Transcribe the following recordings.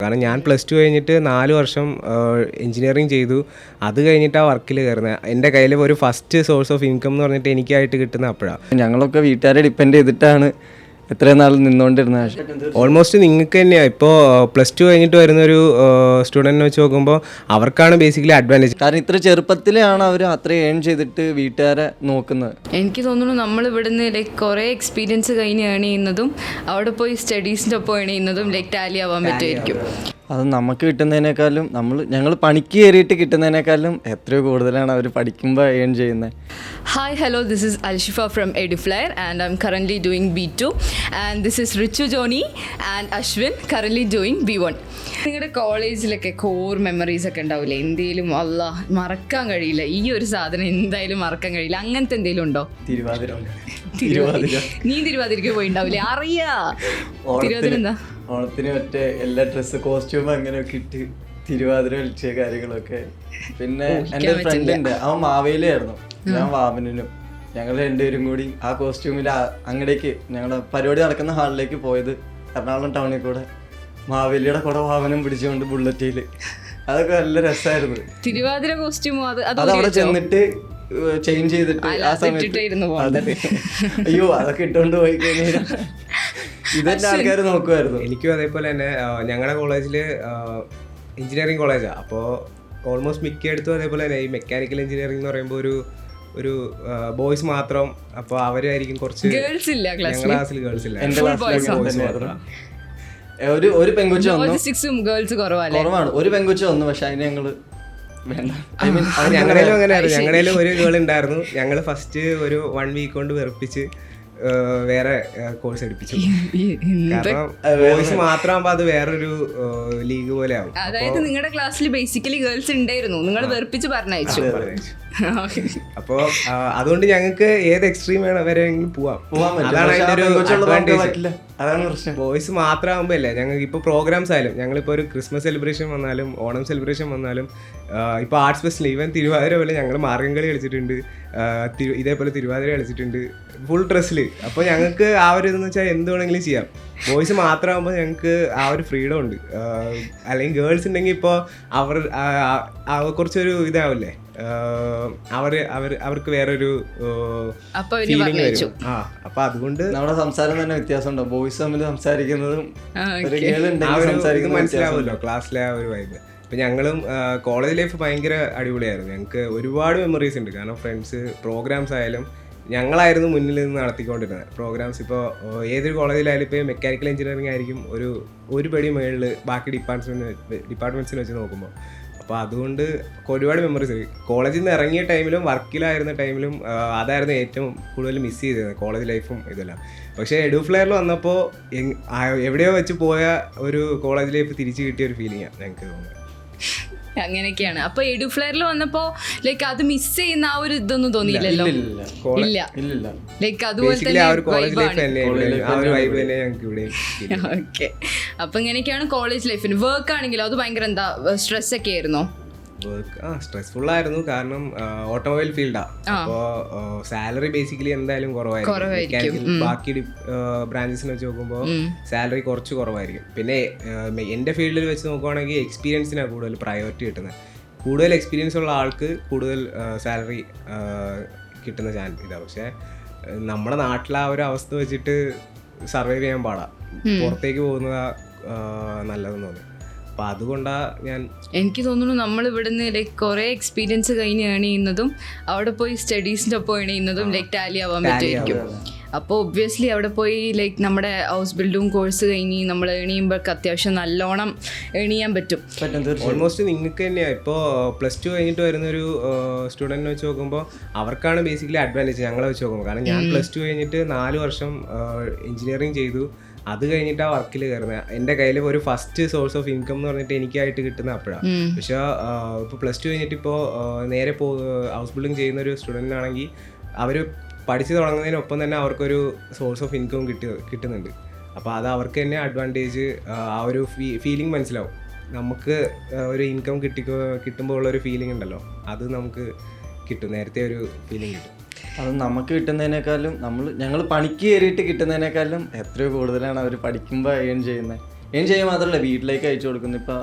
കാരണം ഞാൻ +2 കഴിഞ്ഞിട്ട് 4 വർഷം എഞ്ചിനീയറിംഗ് ചെയ്തു. അത് കഴിഞ്ഞിട്ട് ആ വർക്കിൽ കയറുന്നത്. എൻ്റെ കയ്യിൽ ഒരു ഫസ്റ്റ് സോഴ്സ് ഓഫ് ഇൻകം എന്ന് പറഞ്ഞിട്ട് എനിക്കായിട്ട് കിട്ടുന്ന അപ്പോഴാണ്. ഞങ്ങളൊക്കെ വീട്ടുകാരെ ഡിപ്പെൻഡ് ചെയ്തിട്ടാണ് എത്രയും നാൾ നിന്നുകൊണ്ടിരുന്നത്. ഓൾമോസ്റ്റ് നിങ്ങൾക്ക് തന്നെയാണ് ഇപ്പോൾ +2 കഴിഞ്ഞിട്ട് വരുന്നൊരു സ്റ്റുഡൻറ്റിനെ വെച്ച് നോക്കുമ്പോൾ അവർക്കാണ് ബേസിക്കലി അഡ്വാൻറ്റേജ്. കാരണം ഇത്ര ചെറുപ്പത്തിലാണ് അവർ അത്രയും ഏൺ ചെയ്തിട്ട് വീട്ടുകാരെ നോക്കുന്നത്. എനിക്ക് തോന്നുന്നു നമ്മൾ ഇവിടുന്ന് കുറേ എക്സ്പീരിയൻസ് കഴിഞ്ഞ് ഏൺ ചെയ്യുന്നതും അവിടെ പോയി സ്റ്റഡീസിൻ്റെ ഒപ്പം ഏൺ ചെയ്യുന്നതും ടാലി ആവാൻ പറ്റുമായിരിക്കും. അത് നമുക്ക് കിട്ടുന്നതിനേക്കാളും ഞങ്ങൾ പണിക്ക് കയറിയിട്ട് കിട്ടുന്നതിനേക്കാളും എത്രയോ കൂടുതലാണ് അവർ പഠിക്കുമ്പോൾ ഏൺ ചെയ്യുന്നത്. Hi, hello, this is Alshifa from Eduflare and I'm currently doing B2 and this is Richu Joni and Ashwin currently doing B1. നിങ്ങളുടെ കോളേജിലൊക്കെ കോർ മെമ്മറീസ് ഒക്കെ ഉണ്ടാവില്ലേ? എന്തെങ്കിലും മറക്കാൻ കഴിയില്ല, ഈ ഒരു സാധനം എന്തായാലും മറക്കാൻ കഴിയില്ല, അങ്ങനത്തെ എന്തെങ്കിലും ഉണ്ടോ? തിരുവാതിര. നീ തിരുവാതിരക്ക് പോയിണ്ടാവില്ലേ? അറിയാ തിരുവാതിര എന്താ? ഓണത്തിന് മറ്റേ എല്ലാ ഡ്രസ്സ് കോസ്റ്റ്യൂം അങ്ങനെയൊക്കെ ഇട്ട് തിരുവാതിര കളിച്ച കാര്യങ്ങളൊക്കെ. പിന്നെ എൻ്റെ ഫ്രണ്ട് ഉണ്ട്, അവൻ മാവേലിയായിരുന്നു, ഞാൻ വാമനും. ഞങ്ങൾ രണ്ടുപേരും കൂടി ആ കോസ്റ്റ്യൂമിൽ അങ്ങടേക്ക് ഞങ്ങളുടെ പരിപാടി നടക്കുന്ന ഹാളിലേക്ക് പോയത് എറണാകുളം ടൗണിൽ കൂടെ മാവേലിയുടെ കൂടെ വാമനം പിടിച്ചുകൊണ്ട് ബുള്ളറ്റിൽ. അതൊക്കെ നല്ല രസമായിരുന്നു. തിരുവാതിര കോസ്റ്റ്യൂമോ? അത് അവിടെ ചെന്നിട്ട് ചേഞ്ച് ചെയ്തിട്ട് ആ സമയത്ത് അയ്യോ അതൊക്കെ ഇട്ടുകൊണ്ട് പോയി കഴിഞ്ഞാൽ ഇതെല്ലാം ആൾക്കാർ നോക്കുമായിരുന്നു. എനിക്കും അതേപോലെ തന്നെ ഞങ്ങളുടെ കോളേജിൽ എഞ്ചിനീയറിംഗ് കോളേജാണ്. അപ്പോൾ ഓൾമോസ്റ്റ് മിക്കയിടത്തും അതേപോലെ തന്നെ ഈ മെക്കാനിക്കൽ എഞ്ചിനീയറിംഗ് എന്ന് പറയുമ്പോൾ ഒരു ബോയ്സ് മാത്രം. അപ്പോൾ അവരായിരിക്കും കുറച്ച്, ഞങ്ങളുടെ ക്ലാസ്സിൽ ഗേൾസ് ഇല്ല, എൻ്റെ ക്ലാസ്സിൽ ബോയ്സ് മാത്രം. ഒരു പെങ്കുച്ച കുറവാണ്, ഒരു പെങ്കുച്ച വന്നു. പക്ഷെ അതിന് ഞങ്ങള് ഞങ്ങളുടെയിലും അങ്ങനെയായിരുന്നു. ഞങ്ങളുടെയിലും ഒരു ഗേൾ ഉണ്ടായിരുന്നു. ഞങ്ങൾ ഫസ്റ്റ് ഒരു 1 വീക്ക് കൊണ്ട് വെറുപ്പിച്ച് വേറെ കോഴ്സ് എടുപ്പിച്ചു. കാരണം ബോയ്സ് മാത്രമാകുമ്പോൾ അത് വേറൊരു ലീഗ് പോലെ ആവും. അതായത് നിങ്ങളുടെ ക്ലാസ്സിൽ ബേസിക്കലി ഗേൾസ് ഉണ്ടായിരുന്നു, നിങ്ങൾ വെറുപ്പിച്ച് പറഞ്ഞയച്ചു. അപ്പോൾ അതുകൊണ്ട് ഞങ്ങൾക്ക് ഏത് എക്സ്ട്രീം വരെയെങ്കിലും പോവാം. അതാണ് അതിൻ്റെ ഒരു അഡ്വാൻറ്റേജ്. ബോയ്സ് മാത്രമാകുമ്പോൾ അല്ലേ ഞങ്ങൾക്ക് ഇപ്പോൾ പ്രോഗ്രാംസ് ആയാലും, ഞങ്ങളിപ്പോൾ ഒരു ക്രിസ്മസ് സെലിബ്രേഷൻ വന്നാലും ഓണം സെലിബ്രേഷൻ വന്നാലും ഇപ്പോൾ ആർട്സ് ഫെസ്റ്റിൽ ഈവൻ തിരുവാതിര പോലെ ഞങ്ങൾ മാർഗംകളി കളിച്ചിട്ടുണ്ട്, ഇതേപോലെ തിരുവാതിര കളിച്ചിട്ടുണ്ട് ഫുൾ ഡ്രസ്സിൽ. അപ്പോൾ ഞങ്ങൾക്ക് ആ ഒരു ഇതെന്ന് വെച്ചാൽ എന്ത് വേണമെങ്കിലും ചെയ്യാം. ബോയ്സ് മാത്രമാകുമ്പോൾ ഞങ്ങൾക്ക് ആ ഒരു ഫ്രീഡം ഉണ്ട്. അല്ലെങ്കിൽ ഗേൾസ് ഉണ്ടെങ്കിൽ ഇപ്പോൾ കുറച്ചൊരു ഇതാവില്ലേ, അവർക്ക് വേറൊരു ഫീലിംഗ് വരും. അപ്പൊ അതുകൊണ്ട് നമ്മുടെ സംസാരം തന്നെ വ്യത്യാസം ഉണ്ടാവും. ബോയ്സ് തമ്മിൽ സംസാരിക്കുന്നതും മനസ്സിലാവുമല്ലോ ക്ലാസ്സിലെ ആ ഒരു വൈബ്. ഇപ്പൊ ഞങ്ങളും കോളേജ് ലൈഫ് ഭയങ്കര അടിപൊളിയായിരുന്നു. ഞങ്ങൾക്ക് ഒരുപാട് മെമ്മറീസ് ഉണ്ട്. കാരണം ഫ്രണ്ട്സ്, പ്രോഗ്രാംസ് ആയാലും ഞങ്ങളായിരുന്നു മുന്നിൽ നിന്ന് നടത്തിക്കൊണ്ടിരുന്നത് പ്രോഗ്രാംസ്. ഇപ്പോൾ ഏതൊരു കോളേജിലായാലും ഇപ്പോൾ മെക്കാനിക്കൽ എഞ്ചിനീയറിംഗ് ആയിരിക്കും ഒരു പടി മുകളിൽ ബാക്കി ഡിപ്പാർട്ട്മെൻറ്റ്സിന് വെച്ച് നോക്കുമ്പോൾ. അപ്പോൾ അതുകൊണ്ട് ഒരുപാട് മെമ്മറീസ്. കോളേജിൽ നിന്ന് ഇറങ്ങിയ ടൈമിലും വർക്കിലായിരുന്ന ടൈമിലും അതായിരുന്നു ഏറ്റവും കൂടുതൽ മിസ് ചെയ്തത്, കോളേജ് ലൈഫും ഇതെല്ലാം. പക്ഷേ എഡുഫ്ലെയറിൽ വന്നപ്പോൾ എവിടെയോ വെച്ച് പോയ ഒരു കോളേജ് ലൈഫ് തിരിച്ചു കിട്ടിയ ഒരു ഫീലിംഗാണ് ഞങ്ങൾക്ക് തോന്നുന്നത്. അങ്ങനെയൊക്കെയാണ്. അപ്പൊ എഡുഫ്ലെയറിൽ വന്നപ്പോ ലൈക്ക് അത് മിസ് ചെയ്യുന്ന ആ ഒരു ഇതൊന്നും തോന്നിയില്ലല്ലോ? ഇല്ല, ലൈക്ക് അതുപോലെ തന്നെ. ഓക്കെ, അപ്പൊ ഇങ്ങനെയൊക്കെയാണ് കോളേജ് ലൈഫിന്. വർക്ക് ആണെങ്കിലും അത് ഭയങ്കര എന്താ സ്ട്രെസ് ഒക്കെ ആയിരുന്നോ? വർക്ക് സ്ട്രെസ്ഫുൾ ആയിരുന്നു. കാരണം ഓട്ടോമൊബൈൽ ഫീൽഡാണ്. അപ്പോൾ സാലറി ബേസിക്കലി എന്തായാലും കുറവായിരിക്കും. ബാക്കി ബ്രാഞ്ചസിനെ വെച്ച് നോക്കുമ്പോൾ സാലറി കുറച്ച് കുറവായിരിക്കും. പിന്നെ എൻ്റെ ഫീൽഡിൽ വെച്ച് നോക്കുവാണെങ്കിൽ എക്സ്പീരിയൻസിനാണ് കൂടുതൽ പ്രയോറിറ്റി കിട്ടുന്നത്. കൂടുതൽ എക്സ്പീരിയൻസ് ഉള്ള ആൾക്ക് കൂടുതൽ സാലറി കിട്ടുന്ന ചാൻസ് ഇതാണ്. പക്ഷേ നമ്മുടെ നാട്ടിലെ ആ ഒരു അവസ്ഥ വെച്ചിട്ട് സർവൈവ് ചെയ്യാൻ പാടാം. പുറത്തേക്ക് പോകുന്നതാണ് നല്ലതെന്ന് തോന്നി. അപ്പോൾ അതുകൊണ്ടാണ് എനിക്ക് തോന്നുന്നു നമ്മൾ ഇവിടുന്ന് കുറേ എക്സ്പീരിയൻസ് കഴിഞ്ഞ് ഏൺ ചെയ്യുന്നതും അവിടെ പോയി സ്റ്റഡീസിൻ്റെ ഒപ്പം ഏൺ ചെയ്യുന്നതും ടാലി ആവാൻ പറ്റുമായിരിക്കും. അപ്പോൾ ഒബ്വിയസ്ലി അവിടെ പോയി നമ്മുടെ ഹൗസ് ബിൽഡിങ് കോഴ്സ് കഴിഞ്ഞ് നമ്മൾ ഏൺ ചെയ്യുമ്പോഴൊക്കെ അത്യാവശ്യം നല്ലോണം ഏൺ ചെയ്യാൻ പറ്റും. ഓൾമോസ്റ്റ് നിങ്ങൾക്ക് തന്നെയാണ് ഇപ്പോൾ +2 കഴിഞ്ഞിട്ട് വരുന്നൊരു സ്റ്റുഡൻറ്റിനെ വെച്ച് നോക്കുമ്പോൾ അവർക്കാണ് ബേസിക്കലി അഡ്വാൻറ്റേജ് ഞങ്ങളെ വെച്ച് നോക്കുമ്പോൾ. കാരണം ഞാൻ +2 കഴിഞ്ഞിട്ട് 4 വർഷം എഞ്ചിനീയറിംഗ് ചെയ്തു. അത് കഴിഞ്ഞിട്ട് ആ വർക്കിൽ കയറുന്നത്. എൻ്റെ കയ്യിൽ ഒരു ഫസ്റ്റ് സോഴ്സ് ഓഫ് ഇൻകം എന്ന് പറഞ്ഞിട്ട് എനിക്കായിട്ട് കിട്ടുന്ന അപ്പോഴാണ്. പക്ഷേ ഇപ്പോൾ +2 കഴിഞ്ഞിട്ട് ഇപ്പോൾ നേരെ ഹൗസ് ബിൽഡിംഗ് ചെയ്യുന്ന ഒരു സ്റ്റുഡൻറ്റിനാണെങ്കിൽ അവർ പഠിച്ചു തുടങ്ങുന്നതിനൊപ്പം തന്നെ അവർക്കൊരു സോഴ്സ് ഓഫ് ഇൻകം കിട്ടുന്നുണ്ട്. അപ്പോൾ അത് അവർക്ക് തന്നെ അഡ്വാൻറ്റേജ്. ആ ഒരു ഫീലിംഗ് മനസ്സിലാവും. നമുക്ക് ഒരു ഇൻകം കിട്ടുമ്പോൾ ഉള്ളൊരു ഫീലിംഗ് ഉണ്ടല്ലോ, അത് നമുക്ക് കിട്ടും. നേരത്തെ ഒരു ഫീലിംഗ് കിട്ടും. അത് നമുക്ക് കിട്ടുന്നതിനേക്കാളും ഞങ്ങൾ പണിക്ക് കയറിയിട്ട് കിട്ടുന്നതിനേക്കാളും എത്രയോ കൂടുതലാണ് അവർ പഠിക്കുമ്പോൾ ഏൺ ചെയ്യുന്നത്. ഏൺ ചെയ്യാൻ മാത്രമല്ല വീട്ടിലേക്ക് അയച്ചു കൊടുക്കുന്നു. ഇപ്പൊ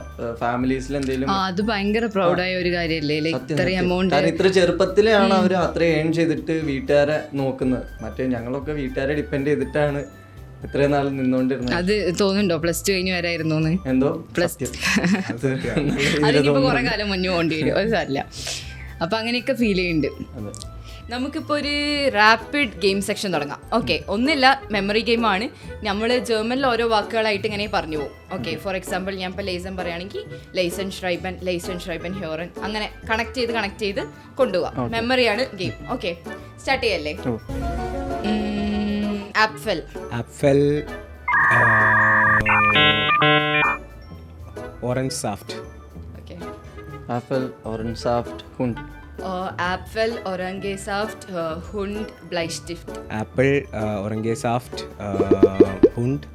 ഫാമിലീസിൽ എന്തെങ്കിലും അത് ഭയങ്കര പ്രൗഡായ ഒരു കാര്യമല്ലേ, ലൈക്ക് ഇത്രയും എമൗണ്ട്. കാരണം ഇത്ര ചെറുപ്പത്തിലാണ് അവർ അത്ര ഏൺ ചെയ്തിട്ട് വീട്ടുകാരെ നോക്കുന്നത്. മറ്റേ ഞങ്ങളൊക്കെ വീട്ടുകാരെ ഡിപ്പെൻഡ് ചെയ്തിട്ടാണ് ഇത്രയും നാൾ നിന്നോണ്ടിരുന്നത്. അത് തോന്നുന്നുണ്ടോ പ്ലസ് ടു കഴിഞ്ഞ് വരായിരുന്നു എന്തോ പ്ലസ് അതിനിപ്പോ കുറെ കാലം മുന്നേ പോകേണ്ടി വരും, അത് സാരില്ല. അപ്പൊ അങ്ങനെയൊക്കെ ഫീൽ ചെയ്യുന്നുണ്ട്. നമുക്കിപ്പോൾ ഒരു റാപ്പിഡ് ഗെയിം സെക്ഷൻ തുടങ്ങാം. ഓക്കെ, ഒന്നില്ല, മെമ്മറി ഗെയിമാണ്. നമ്മൾ ജർമ്മനിൽ ഓരോ വാക്കുകളായിട്ട് ഇങ്ങനെ പറഞ്ഞു പോകും. ഓക്കെ, ഫോർ എക്സാമ്പിൾ ഞാൻ ഇപ്പോൾ ലൈസൺ പറയുകയാണെങ്കിൽ ലൈസൺ ഷ്രൈബൻ ഹ്യോറൻ, അങ്ങനെ കണക്ട് ചെയ്ത് കൊണ്ടുപോകാം. മെമ്മറിയാണ് ഗെയിം. ഓക്കെ, സ്റ്റാർട്ട് ചെയ്യല്ലേ? ആപ്ഫൽ ഓറഞ്ച് സാഫ്റ്റ്. ഓക്കെ, ആപ്പിൾ ഓറഞ്ച് സാഫ്റ്റ് ഹുണ്ട്. ആപ്ഫൽ ഒറംഗെ സാഫ്റ്റ് ഹുണ്ട് ബ്ലൈസ്റ്റിഫ്റ്റ്. ആപ്പിൾ ഓറഞ്ച് സാഫ്റ്റ് ഹുണ്ട്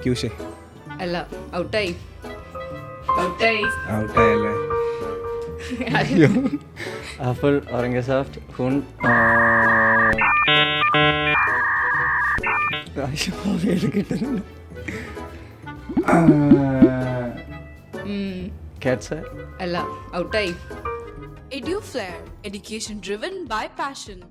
ക്യൂഷെ. അല്ല, ഔട്ടായി. ഔട്ടായി. ഔട്ടായല്ലേ? ആപ്പിൾ ഓറഞ്ച് സാഫ്റ്റ് ഹുണ്ട് കിട്ടുന്നുണ്ട്. Cats. അല്ല, ഔട്ടായി. EduFlair, education driven by passion.